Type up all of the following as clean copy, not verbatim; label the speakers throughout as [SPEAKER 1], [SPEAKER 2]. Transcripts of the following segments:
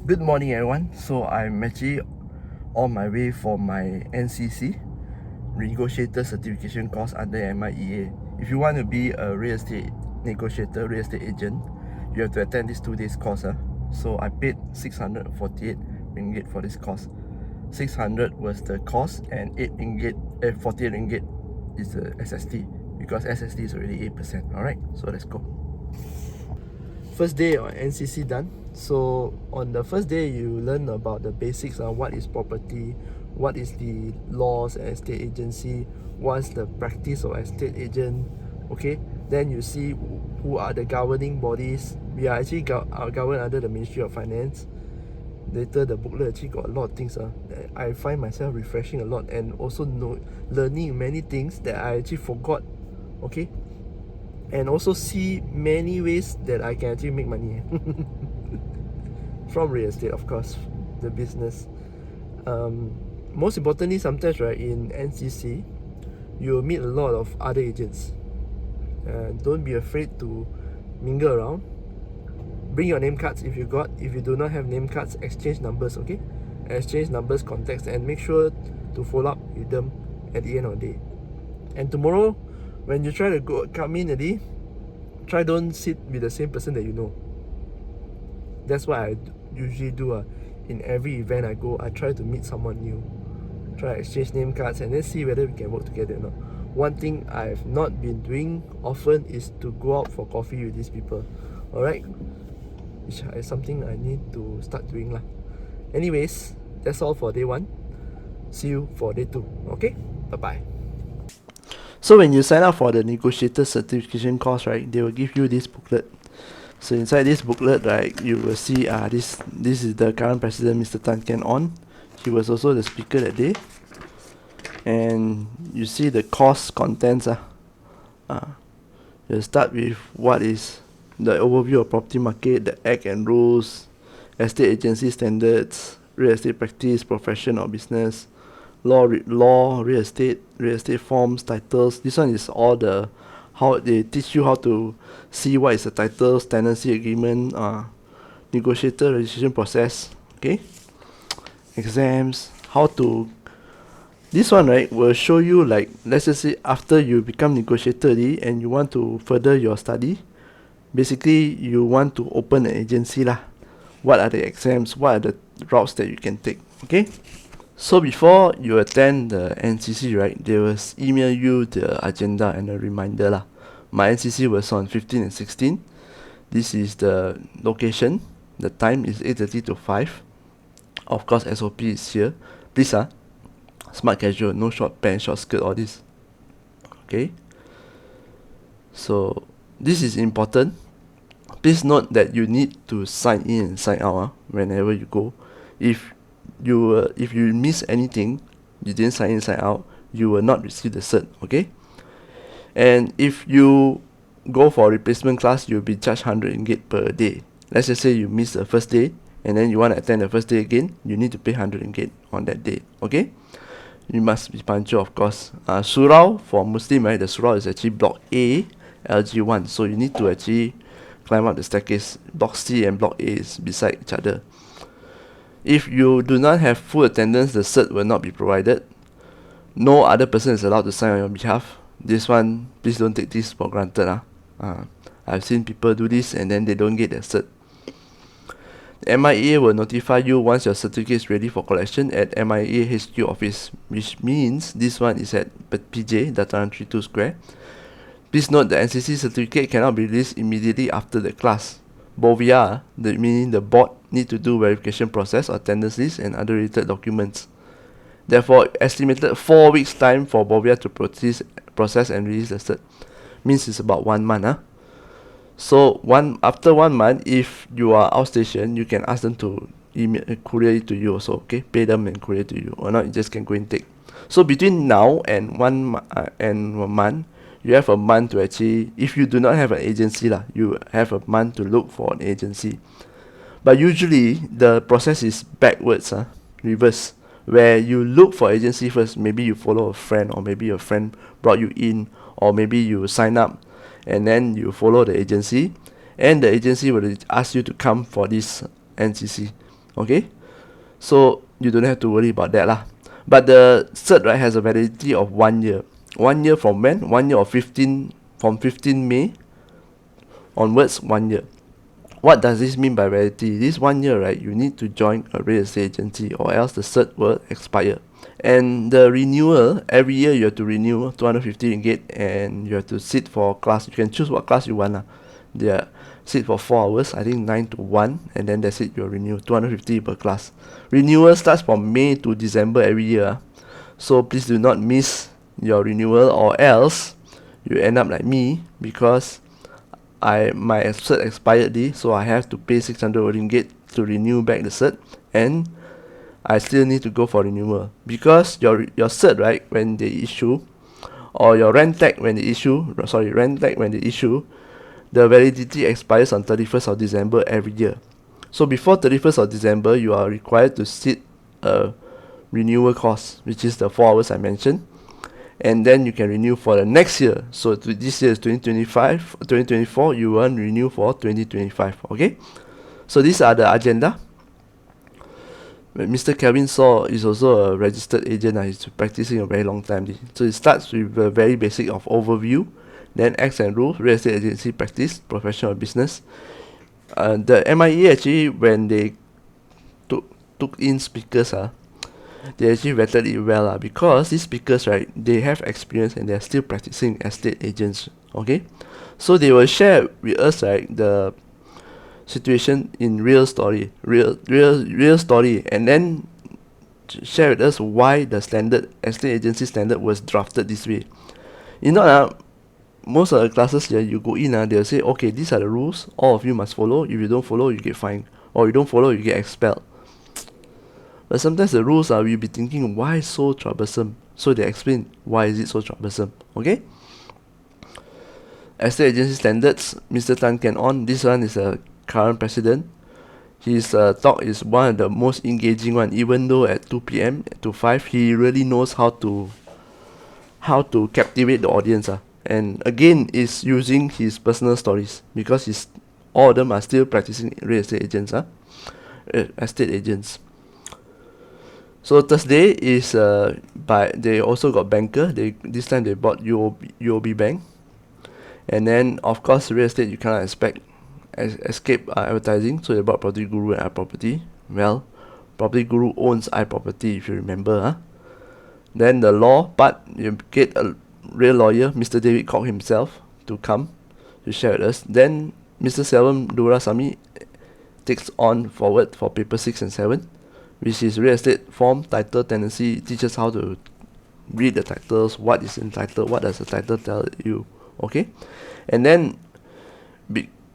[SPEAKER 1] Good morning, everyone. So I'm actually on my way for my NCC, Negotiator Certification Course under MIEA. If you want to be a real estate negotiator, real estate agent, you have to attend this 2 days course. So I paid 648 ringgit for this course. 600 was the cost and 48 ringgit is the SST, because SST is already 8%. Alright, so let's go. First day on NCC done. So on the first day you learn about the basics on what is property, what is the laws and estate agency, what's the practice of estate agent. Okay, then you see who are the governing bodies. We are actually governed under the Ministry of Finance. Later the booklet actually got a lot of things I find myself refreshing a lot, and also learning many things that I actually forgot. Okay, and also see many ways that I can actually make money from real estate, of course, the business. Most importantly, sometimes right in NCC, you'll meet a lot of other agents. Don't be afraid to mingle around. Bring your name cards if you got. If you do not have name cards, exchange numbers. Okay, exchange numbers, contacts, and make sure to follow up with them at the end of the day. And tomorrow, when you try to come in already, try don't sit with the same person that you know. That's what I usually do. In every event I go, I try to meet someone new, try to exchange name cards, and then see whether we can work together or not. One thing I've not been doing often is to go out for coffee with these people. Alright, which is something I need to start doing lah. Anyways, that's all for day 1. See you for day 2. Okay, bye bye. So when you sign up for the Negotiator Certification Course, right, they will give you this booklet. So inside this booklet, right, you will see this is the current president, Mr. Tan Ken On. He was also the speaker that day. And you see the course contents. You'll start with what is the overview of property market, the act and rules, estate agency standards, real estate practice, profession or business, law, real estate forms, titles. This one is all the how they teach you how to see what is the titles, tenancy agreement, negotiator registration process. Okay, exams, how to. This one, right, will show you, like, let's just say after you become negotiator and you want to further your study. Basically, you want to open an agency lah. What are the exams? What are the routes that you can take? Okay. So before you attend the NCC, right, they will email you the agenda and a reminder lah. My NCC was on 15 and 16. This is the location. The time is 8:30 to 5. Of course, SOP is here. Please smart casual, no short pants, short skirt, all this. Okay. So this is important. Please note that you need to sign in and sign out whenever you go. If you miss anything, you didn't sign in, sign out, you will not receive the cert. Okay. And if you go for replacement class, you'll be charged 100 ringgit per day. Let's just say you miss the first day and then you want to attend the first day again, you need to pay 100 ringgit on that day. Okay. You must be punctual, of course. Surau for Muslim, right? The surau is actually block A, LG1. So you need to actually climb up the staircase. Block C and block A is beside each other. If you do not have full attendance, the cert will not be provided. No other person is allowed to sign on your behalf. This one, please don't take this for granted. I've seen people do this and then they don't get their cert. The MIA will notify you once your certificate is ready for collection at MIA HQ office, which means this one is at PJ, Dataran 32 Square. Please note the NCC certificate cannot be released immediately after the class. BOVIA, meaning the board, need to do verification process, attendance list, and other related documents. Therefore, estimated 4 weeks time for BOVIA to process and release the cert. Means it's about 1 month. So after 1 month, if you are outstation, you can ask them to courier it to you also. Okay, pay them and courier to you, or not you just can go and take. So between now and 1 month, you have a month to actually, if you do not have an agency you have a month to look for an agency. But usually the process is backwards, reverse, where you look for agency first. Maybe you follow a friend, or maybe your friend brought you in, or maybe you sign up and then you follow the agency, and the agency will ask you to come for this NCC. Okay, so you don't have to worry about that lah. But the cert, right, has a validity of 1 year. 1 year from when? 1 year of 15 May onwards, 1 year. What does this mean by validity? This 1 year, right, you need to join a real estate agency or else the cert will expire. And the renewal, every year you have to renew 250 ringgit and you have to sit for class. You can choose what class you want. Yeah, sit for 4 hours, I think 9 to 1, and then that's it, you'll renew 250 per class. Renewal starts from May to December every year. So please do not miss your renewal or else you end up like me because my cert expired day, so I have to pay 600 ringgit to renew back the cert, and I still need to go for renewal because your cert, right, when they issue, or your rent tag when they issue, the validity expires on 31st of December every year. So before 31st of December, you are required to sit a renewal course, which is the 4 hours I mentioned, and then you can renew for the next year. So this year is 2024, you want to renew for 2025. Okay, so these are the agenda. Mr. Kevin Saw is also a registered agent. He's practicing a very long time. So it starts with a very basic of overview, then acts and rules, real estate agency practice, professional business. The MIA actually, when they took in speakers, they actually vetted it well, because these speakers, right, they have experience and they're still practicing estate agents. Okay, so they will share with us, right, the situation in real story, and then share with us why the standard estate agency standard was drafted this way. Most of the classes here, you go in, they'll say, okay, these are the rules, all of you must follow. If you don't follow, you get fined, or you don't follow, you get expelled. But sometimes the rules are, we'll be thinking, why so troublesome? So they explain why is it so troublesome. Okay, estate agency standards, Mr. Tan Ken On, this one is a current president. His talk is one of the most engaging one, even though at 2 p.m. to 5, he really knows how to captivate the audience. And again, is using his personal stories, because all of them are still practicing real estate agents. Estate agents. So Thursday is they also got banker. This time they bought UOB Bank. And then of course real estate, you cannot escape advertising, so they bought Property Guru and iProperty. Well, Property Guru owns iProperty, if you remember. Then the law part, you get a real lawyer, Mr. David Koch himself, to come to share with us. Then Mr. Selvam Durasamy takes on forward for paper 6 and 7, which is real estate form, title, tenancy. Teaches how to read the titles, what is in title, what does the title tell you. Okay, and then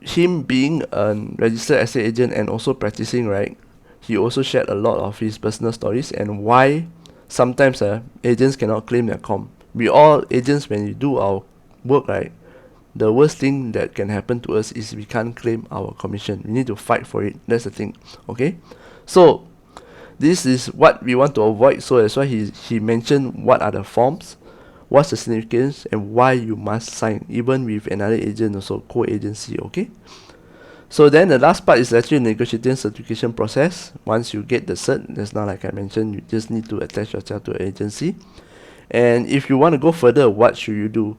[SPEAKER 1] him being a registered estate agent and also practicing, right, he also shared a lot of his personal stories and why sometimes agents cannot claim their comm. We all agents, when we do our work, right, the worst thing that can happen to us is we can't claim our commission. We need to fight for it. That's the thing. Okay, so this is what we want to avoid. So that's why he mentioned what are the forms, what's the significance, and why you must sign, even with another agent, also co-agency. Okay, so then the last part is actually negotiating certification process. Once you get the cert, that's not like I mentioned, you just need to attach yourself to an agency. And if you want to go further, what should you do?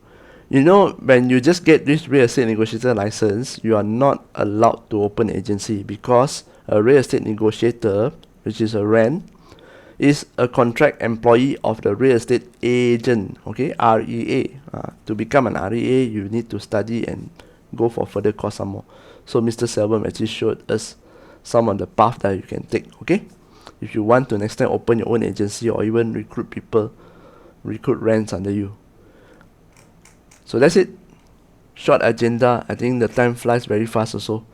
[SPEAKER 1] When you just get this real estate negotiator license, you are not allowed to open an agency, because a real estate negotiator, which is a REN, is a contract employee of the real estate agent. Okay, REA. To become an REA, you need to study and go for further course some more. So Mr. Selvam actually showed us some of the path that you can take. Okay, if you want to next time open your own agency or even recruit rents under you. So that's it. Short agenda. I think the time flies very fast also,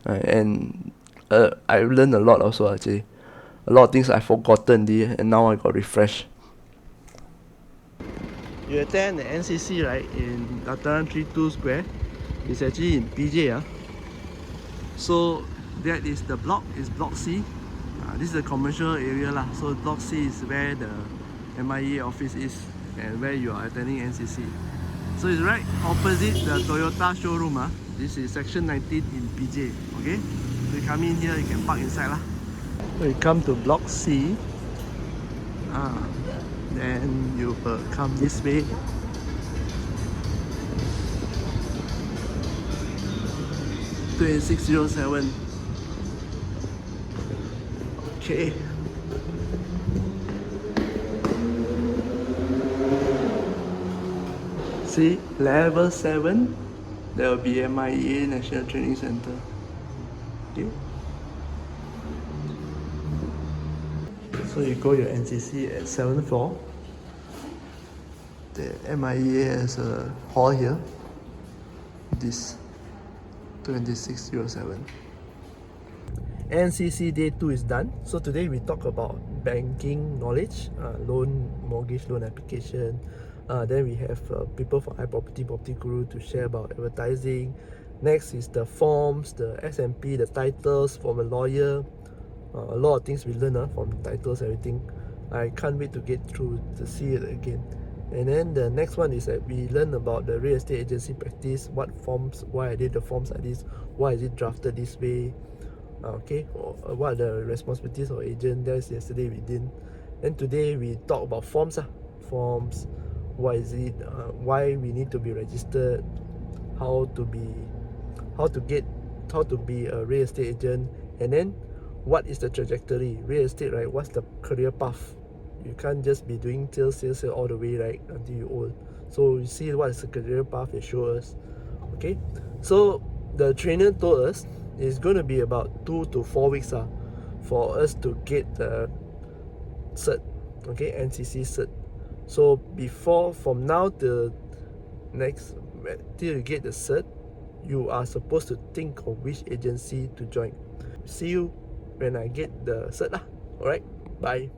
[SPEAKER 1] and I learned a lot also actually. A lot of things I've forgotten, and now I got refreshed. You attend the NCC, right, in Dataran 32 Square. It's actually in PJ. So that is the block, is Block C. This is the commercial area lah. So Block C is where the MIA office is and where you are attending NCC. So it's right opposite the Toyota showroom. This is section 19 in PJ. Okay, so you come in here, you can park inside lah. When you come to block C, then you will come this way. (2607). Okay. See, level 7, there will be MIA National Training Center. Okay. So you go your NCC at 7th floor. The MIA has a hall here. This 2607. NCC day 2 is done. So today we talk about banking knowledge, mortgage loan application. Then we have people from iProperty, Property Guru to share about advertising. Next is the forms, the SMP, the titles from a lawyer. A lot of things we learn from titles, everything. I can't wait to get through to see it again. And then the next one is that we learn about the real estate agency practice, what forms, why are they the forms like this, why is it drafted this way, okay, what are the responsibilities of agent. That's yesterday we did. And today we talk about forms, forms, what is it, why we need to be registered, how to be a real estate agent, and then what is the trajectory, real estate, right? What's the career path? You can't just be doing sales all the way, right, until you're old. So you see what is the career path they show us. Okay, so the trainer told us it's going to be about 2 to 4 weeks for us to get the cert, okay, NCC cert. So from now till till you get the cert, you are supposed to think of which agency to join. See you when I get the cert. Alright, bye.